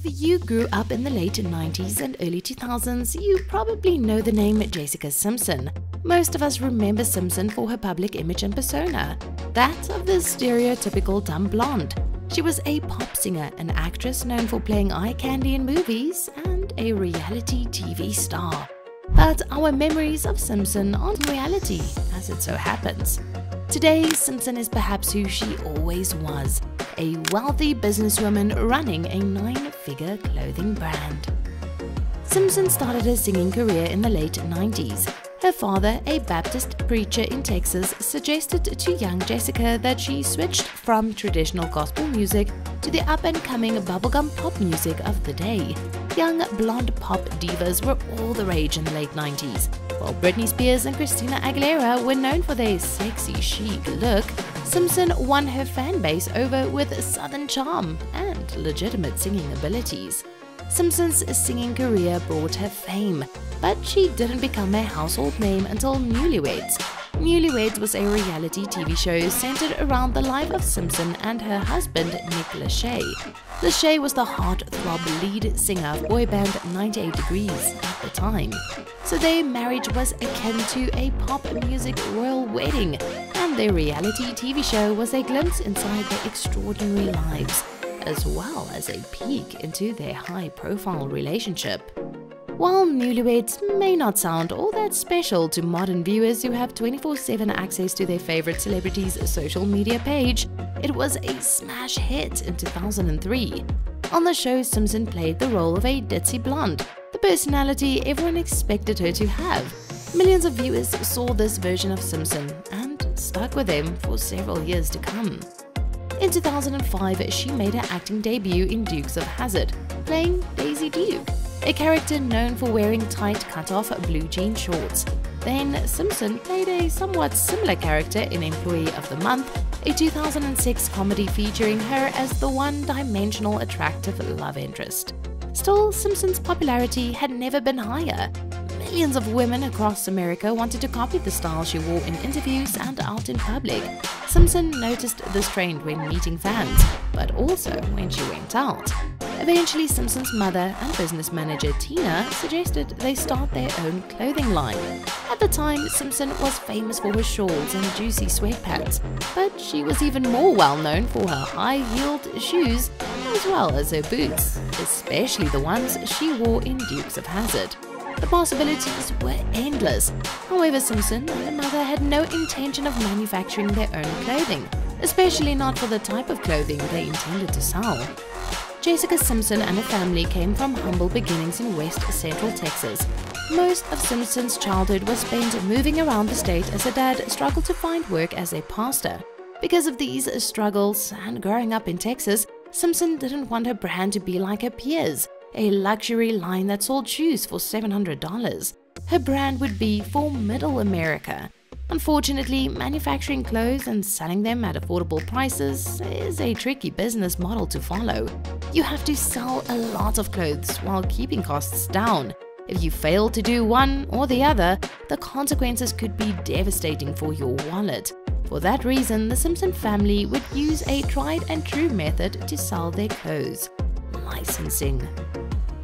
If you grew up in the late 90s and early 2000s, you probably know the name Jessica Simpson. Most of us remember Simpson for her public image and persona, that of the stereotypical dumb blonde. She was a pop singer, an actress known for playing eye candy in movies, and a reality TV star. But our memories of Simpson aren't reality, as it so happens. Today, Simpson is perhaps who she always was, a wealthy businesswoman running a 9-figure clothing brand. Simpson started her singing career in the late 90s. Her father, a Baptist preacher in Texas, suggested to young Jessica that she switched from traditional gospel music to the up-and-coming bubblegum pop music of the day. Young blonde pop divas were all the rage in the late 90s. While Britney Spears and Christina Aguilera were known for their sexy chic look, Simpson won her fan base over with southern charm and legitimate singing abilities. Simpson's singing career brought her fame, but she didn't become a household name until Newlyweds. Newlyweds was a reality TV show centered around the life of Simpson and her husband, Nick Lachey. Lachey was the heartthrob lead singer of boy band 98 Degrees at the time, so their marriage was akin to a pop music royal wedding, and their reality TV show was a glimpse inside their extraordinary lives, as well as a peek into their high-profile relationship. While Newlyweds may not sound all that special to modern viewers who have 24/7 access to their favorite celebrities' social media page, it was a smash hit in 2003. On the show, Simpson played the role of a ditzy blonde, the personality everyone expected her to have. Millions of viewers saw this version of Simpson and stuck with them for several years to come. In 2005, she made her acting debut in Dukes of Hazzard, playing Daisy Duke, a character known for wearing tight cut-off blue jean shorts. Then Simpson played a somewhat similar character in Employee of the Month, a 2006 comedy featuring her as the one-dimensional attractive love interest. Still, Simpson's popularity had never been higher. Millions of women across America wanted to copy the style she wore in interviews and out in public. Simpson noticed this trend when meeting fans, but also when she went out. Eventually, Simpson's mother and business manager Tina suggested they start their own clothing line. At the time, Simpson was famous for her shawls and juicy sweatpants, but she was even more well-known for her high-heeled shoes as well as her boots, especially the ones she wore in Dukes of Hazzard. The possibilities were endless. However, Simpson and her mother had no intention of manufacturing their own clothing, especially not for the type of clothing they intended to sell. Jessica Simpson and her family came from humble beginnings in West Central Texas. Most of Simpson's childhood was spent moving around the state as her dad struggled to find work as a pastor. Because of these struggles and growing up in Texas, Simpson didn't want her brand to be like her peers, a luxury line that sold shoes for $700. Her brand would be for Middle America. Unfortunately, manufacturing clothes and selling them at affordable prices is a tricky business model to follow. You have to sell a lot of clothes while keeping costs down. If you fail to do one or the other, the consequences could be devastating for your wallet. For that reason, the Simpson family would use a tried-and-true method to sell their clothes: licensing.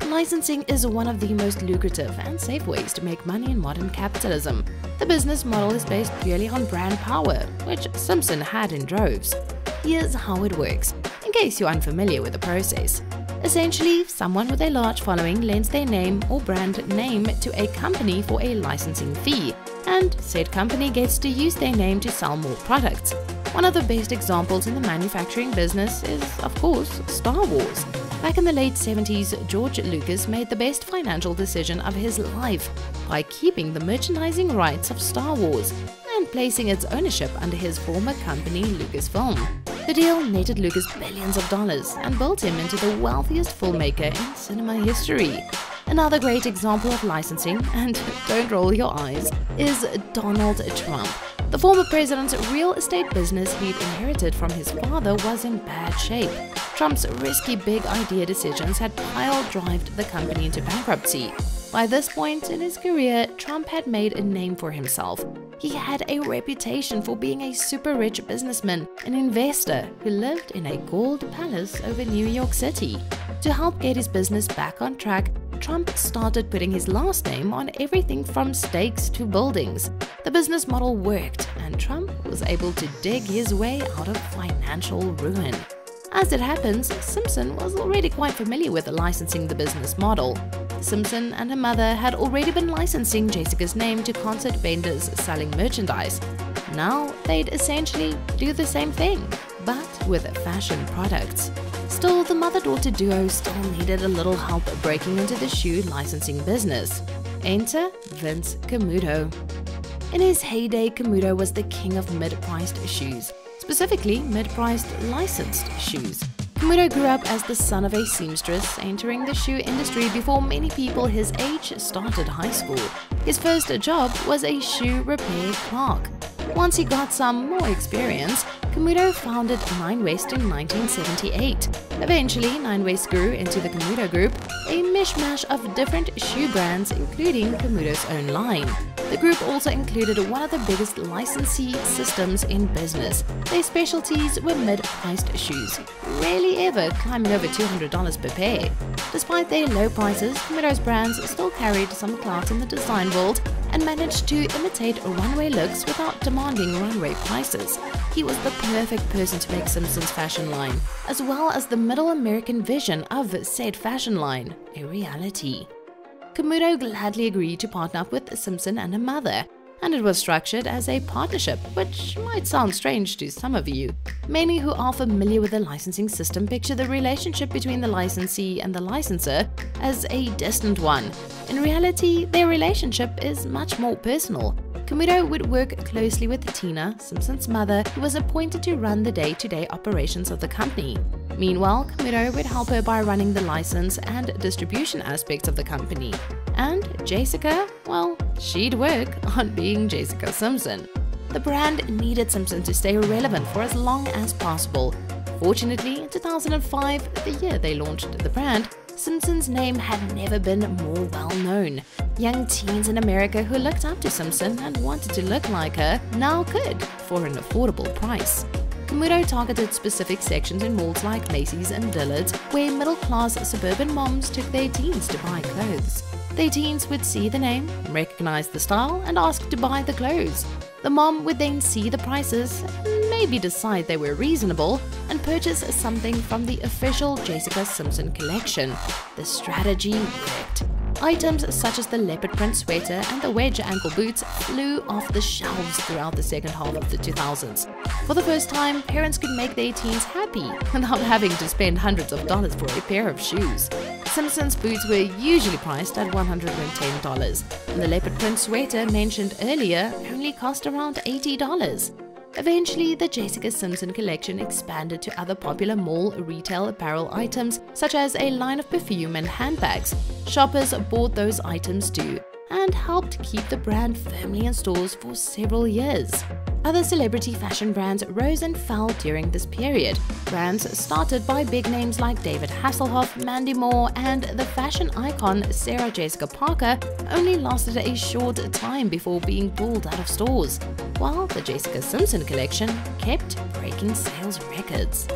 Licensing is one of the most lucrative and safe ways to make money in modern capitalism. The business model is based purely on brand power, which Simpson had in droves. Here's how it works, in case you're unfamiliar with the process. Essentially, someone with a large following lends their name or brand name to a company for a licensing fee, and said company gets to use their name to sell more products. One of the best examples in the manufacturing business is, of course, Star Wars. Back in the late 70s, George Lucas made the best financial decision of his life by keeping the merchandising rights of Star Wars and placing its ownership under his former company, Lucasfilm. The deal netted Lucas billions of dollars and built him into the wealthiest filmmaker in cinema history. Another great example of licensing, and don't roll your eyes, is Donald Trump. The former president's real estate business he'd inherited from his father was in bad shape. Trump's risky big idea decisions had pile-drived the company into bankruptcy. By this point in his career, Trump had made a name for himself. He had a reputation for being a super rich businessman, an investor who lived in a gold palace over New York City. To help get his business back on track, Trump started putting his last name on everything from steaks to buildings. The business model worked, and Trump was able to dig his way out of financial ruin. As it happens, Simpson was already quite familiar with licensing the business model. Simpson and her mother had already been licensing Jessica's name to concert vendors selling merchandise. Now they'd essentially do the same thing, but with fashion products. Still, the mother-daughter duo still needed a little help breaking into the shoe licensing business. Enter Vince Camuto. In his heyday, Camuto was the king of mid-priced shoes, specifically mid-priced licensed shoes. Camuto grew up as the son of a seamstress, entering the shoe industry before many people his age started high school. His first job was a shoe repair clerk. Once he got some more experience, Camuto founded Nine West in 1978. Eventually, Nine West grew into the Camuto Group, a mishmash of different shoe brands including Camuto's own line. The group also included one of the biggest licensee systems in business. Their specialties were mid-priced shoes, rarely ever climbing over $200 per pair. Despite their low prices, Camuto's brands still carried some clout in the design world and managed to imitate runway looks without demanding runway prices. He was the perfect person to make Simpson's fashion line, as well as the middle American vision of said fashion line, a reality. Camuto gladly agreed to partner up with Simpson and her mother, and it was structured as a partnership, which might sound strange to some of you. Many who are familiar with the licensing system picture the relationship between the licensee and the licensor as a distant one. In reality, their relationship is much more personal. Camuto would work closely with Tina, Simpson's mother, who was appointed to run the day-to-day operations of the company. Meanwhile, Camuto would help her by running the license and distribution aspects of the company. And Jessica, well, she'd work on being Jessica Simpson. The brand needed Simpson to stay relevant for as long as possible. Fortunately, in 2005, the year they launched the brand, Simpson's name had never been more well-known. Young teens in America who looked up to Simpson and wanted to look like her now could, for an affordable price. Camuto targeted specific sections in malls like Macy's and Dillard's, where middle-class suburban moms took their teens to buy clothes. Their teens would see the name, recognize the style, and ask to buy the clothes. The mom would then see the prices, maybe decide they were reasonable, and purchase something from the official Jessica Simpson collection. The strategy worked. Items such as the leopard print sweater and the wedge ankle boots flew off the shelves throughout the second half of the 2000s. For the first time, parents could make their teens happy without having to spend hundreds of dollars for a pair of shoes. Simpson's boots were usually priced at $110, and the leopard print sweater mentioned earlier only cost around $80. Eventually, the Jessica Simpson collection expanded to other popular mall retail apparel items, such as a line of perfume and handbags. Shoppers bought those items too, and helped keep the brand firmly in stores for several years. Other celebrity fashion brands rose and fell during this period. Brands started by big names like David Hasselhoff, Mandy Moore, and the fashion icon Sarah Jessica Parker only lasted a short time before being pulled out of stores, while the Jessica Simpson collection kept breaking sales records.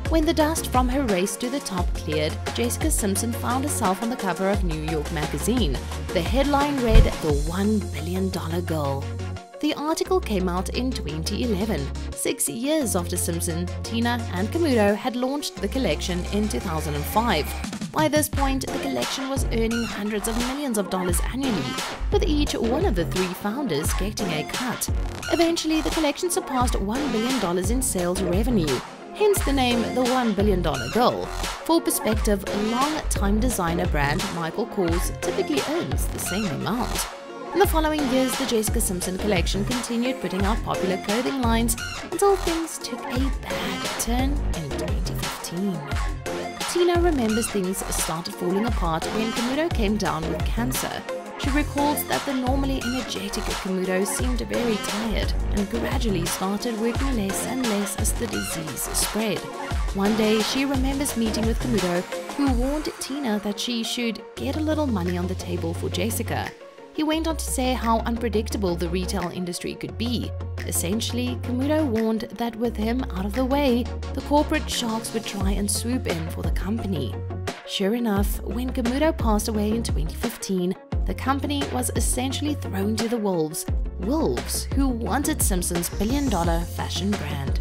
When the dust from her race to the top cleared, Jessica Simpson found herself on the cover of New York magazine. The headline read, "The $1 Billion Girl." The article came out in 2011, 6 years after Simpson, Tina, and Camuto had launched the collection in 2005. By this point, the collection was earning hundreds of millions of dollars annually, with each one of the three founders getting a cut. Eventually, the collection surpassed $1 billion in sales revenue, hence the name The $1 Billion Girl. For perspective, long-time designer brand Michael Kors typically earns the same amount. In the following years, the Jessica Simpson collection continued putting out popular clothing lines until things took a bad turn in 2015. Tina remembers things started falling apart when Camuto came down with cancer. She recalls that the normally energetic Camuto seemed very tired and gradually started working less and less as the disease spread. One day, she remembers meeting with Camuto, who warned Tina that she should get a little money on the table for Jessica. He went on to say how unpredictable the retail industry could be. Essentially, Camuto warned that with him out of the way, the corporate sharks would try and swoop in for the company. Sure enough, when Camuto passed away in 2015, the company was essentially thrown to the wolves. Wolves who wanted Simpson's billion-dollar fashion brand.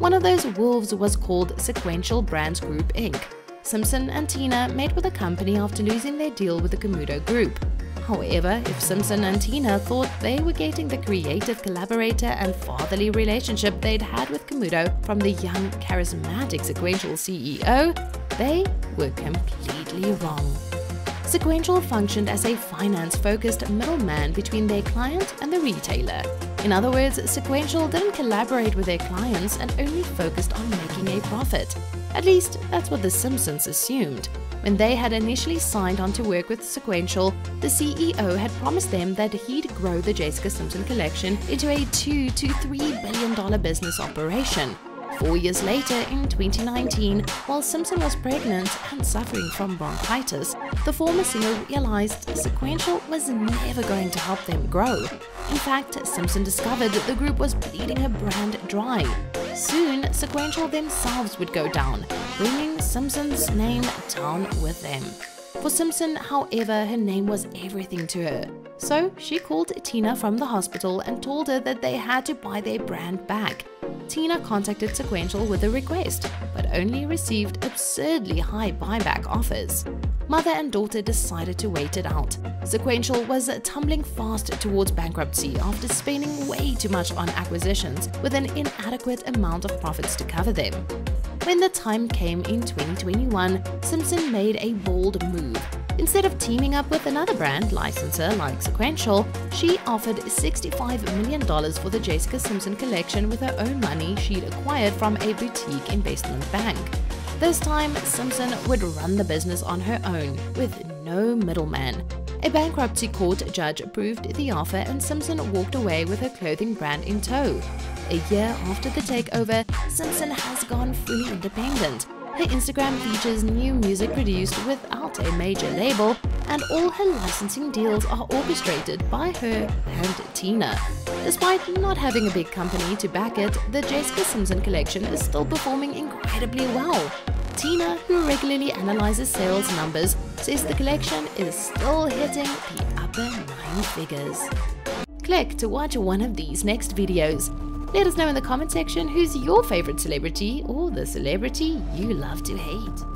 One of those wolves was called Sequential Brands Group Inc. Simpson and Tina met with the company after losing their deal with the Camuto Group. However, if Simpson and Tina thought they were getting the creative collaborator and fatherly relationship they'd had with Camuto from the young, charismatic Sequential CEO, they were completely wrong. Sequential functioned as a finance-focused middleman between their client and the retailer. In other words, Sequential didn't collaborate with their clients and only focused on making a profit. At least, that's what the Simpsons assumed. When they had initially signed on to work with Sequential, the CEO had promised them that he'd grow the Jessica Simpson collection into a $2 to $3 billion business operation. 4 years later, in 2019, while Simpson was pregnant and suffering from bronchitis, the former singer realized Sequential was never going to help them grow. In fact, Simpson discovered the group was bleeding her brand dry. Soon, Sequential themselves would go down, bringing Simpson's name down with them. For Simpson, however, her name was everything to her. So she called Tina from the hospital and told her that they had to buy their brand back. Tina contacted Sequential with a request, but only received absurdly high buyback offers. Mother and daughter decided to wait it out. Sequential was tumbling fast towards bankruptcy after spending way too much on acquisitions with an inadequate amount of profits to cover them. When the time came in 2021, Simpson made a bold move. Instead of teaming up with another brand licensor like Sequential, she offered $65 million for the Jessica Simpson collection with her own money she'd acquired from a boutique investment bank. This time, Simpson would run the business on her own, with no middleman. A bankruptcy court judge approved the offer and Simpson walked away with her clothing brand in tow. A year after the takeover, Simpson has gone fully independent. Her Instagram features new music produced without a major label, and all her licensing deals are orchestrated by her and Tina. Despite not having a big company to back it, the Jessica Simpson collection is still performing incredibly well. Tina, who regularly analyzes sales numbers, says the collection is still hitting the upper 9 figures. Click to watch one of these next videos. Let us know in the comment section who's your favorite celebrity or the celebrity you love to hate.